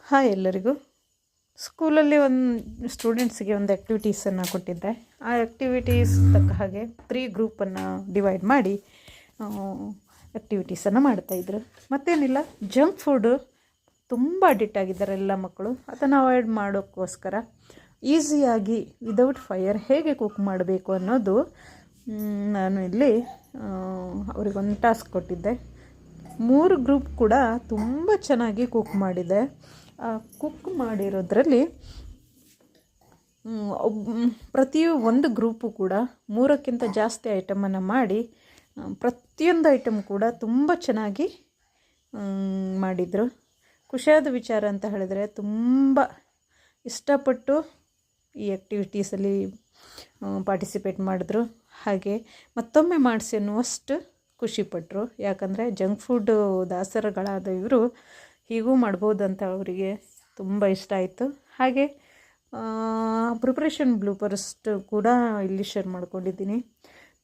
Hi ಎಲ್ಲರಿಗೂ. ಸ್ಕೂಲಲ್ಲಿ ಒಂದು ಸ್ಟೂಡೆಂಟ್ಸಿಗೆ ಒಂದು ಆ್ಯಕ್ಟಿವಿಟೀಸನ್ನು ಕೊಟ್ಟಿದ್ದೆ. ಆ ಆ್ಯಕ್ಟಿವಿಟೀಸ್ ತಕ್ಕ ಹಾಗೆ 3 ಗ್ರೂಪನ್ನು ಡಿವೈಡ್ ಮಾಡಿ ಆ್ಯಕ್ಟಿವಿಟೀಸನ್ನು ಮಾಡ್ತಾಯಿದ್ರು. ಮತ್ತೇನಿಲ್ಲ, ಜಂಕ್ ಫುಡ್ಡು ತುಂಬ ಅಡಿಕ್ಟ್ ಆಗಿದ್ದಾರೆ ಎಲ್ಲ ಮಕ್ಕಳು. ಅದನ್ನು ಅವಾಯ್ಡ್ ಮಾಡೋಕ್ಕೋಸ್ಕರ ಈಸಿಯಾಗಿ ವಿದೌಟ್ ಫೈರ್ ಹೇಗೆ ಕುಕ್ ಮಾಡಬೇಕು ಅನ್ನೋದು ನಾನು ಇಲ್ಲಿ ಅವರಿಗೊಂದು ಟಾಸ್ಕ್ ಕೊಟ್ಟಿದ್ದೆ. 3 ಗ್ರೂಪ್ ಕೂಡ ತುಂಬ ಚೆನ್ನಾಗಿ ಕುಕ್ ಮಾಡಿದೆ. ಕುಕ್ ಮಾಡಿರೋದ್ರಲ್ಲಿ ಪ್ರತಿ ಒಂದು ಗ್ರೂಪು ಕೂಡ 3ಕ್ಕಿಂತ ಜಾಸ್ತಿ ಐಟಮನ್ನು ಮಾಡಿ ಪ್ರತಿಯೊಂದು ಐಟಮ್ ಕೂಡ ತುಂಬ ಚೆನ್ನಾಗಿ ಮಾಡಿದರು. ಖುಷಿಯಾದ ವಿಚಾರ ಅಂತ ಹೇಳಿದರೆ ತುಂಬ ಇಷ್ಟಪಟ್ಟು ಈ ಆ್ಯಕ್ಟಿವಿಟೀಸಲ್ಲಿ ಪಾರ್ಟಿಸಿಪೇಟ್ ಮಾಡಿದ್ರು. ಹಾಗೆ ಮತ್ತೊಮ್ಮೆ ಮಾಡಿಸಿ ಅನ್ನುವಷ್ಟು ಖುಷಿಪಟ್ಟರು. ಯಾಕಂದರೆ ಜಂಕ್ ಫುಡ್ ದಾಸರುಗಳಾದ ಇವರು ಹೀಗೂ ಮಾಡ್ಬೋದು ಅಂತ ಅವರಿಗೆ ತುಂಬ ಇಷ್ಟ ಆಯಿತು. ಹಾಗೆ ಪ್ರಿಪ್ರೇಷನ್ ಬ್ಲೂಪರ್ಸ್ಟ್ ಕೂಡ ಇಲ್ಲಿ ಶೇರ್ ಮಾಡ್ಕೊಂಡಿದ್ದೀನಿ.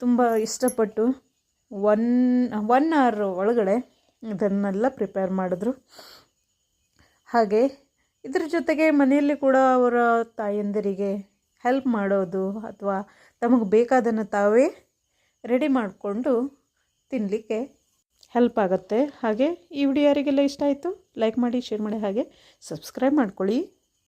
ತುಂಬ ಇಷ್ಟಪಟ್ಟು 1 hour ಒಳಗಡೆ ಇದನ್ನೆಲ್ಲ ಪ್ರಿಪೇರ್ ಮಾಡಿದ್ರು. ಹಾಗೆ ಇದ್ರ ಜೊತೆಗೆ ಮನೆಯಲ್ಲಿ ಕೂಡ ಅವರ ತಾಯಂದಿರಿಗೆ ಹೆಲ್ಪ್ ಮಾಡೋದು ಅಥವಾ ತಮಗೆ ಬೇಕಾದನ್ನು ತಾವೇ ರೆಡಿ ಮಾಡಿಕೊಂಡು ತಿನ್ನಲಿಕ್ಕೆ ಹೆಲ್ಪ್ ಆಗುತ್ತೆ. ಹಾಗೆ ಈ ವಿಡಿಯೋ ಯಾರಿಗೆಲ್ಲ ಇಷ್ಟ ಆಯಿತು ಲೈಕ್ ಮಾಡಿ, ಶೇರ್ ಮಾಡಿ, ಹಾಗೆ ಸಬ್ಸ್ಕ್ರೈಬ್ ಮಾಡ್ಕೊಳ್ಳಿ.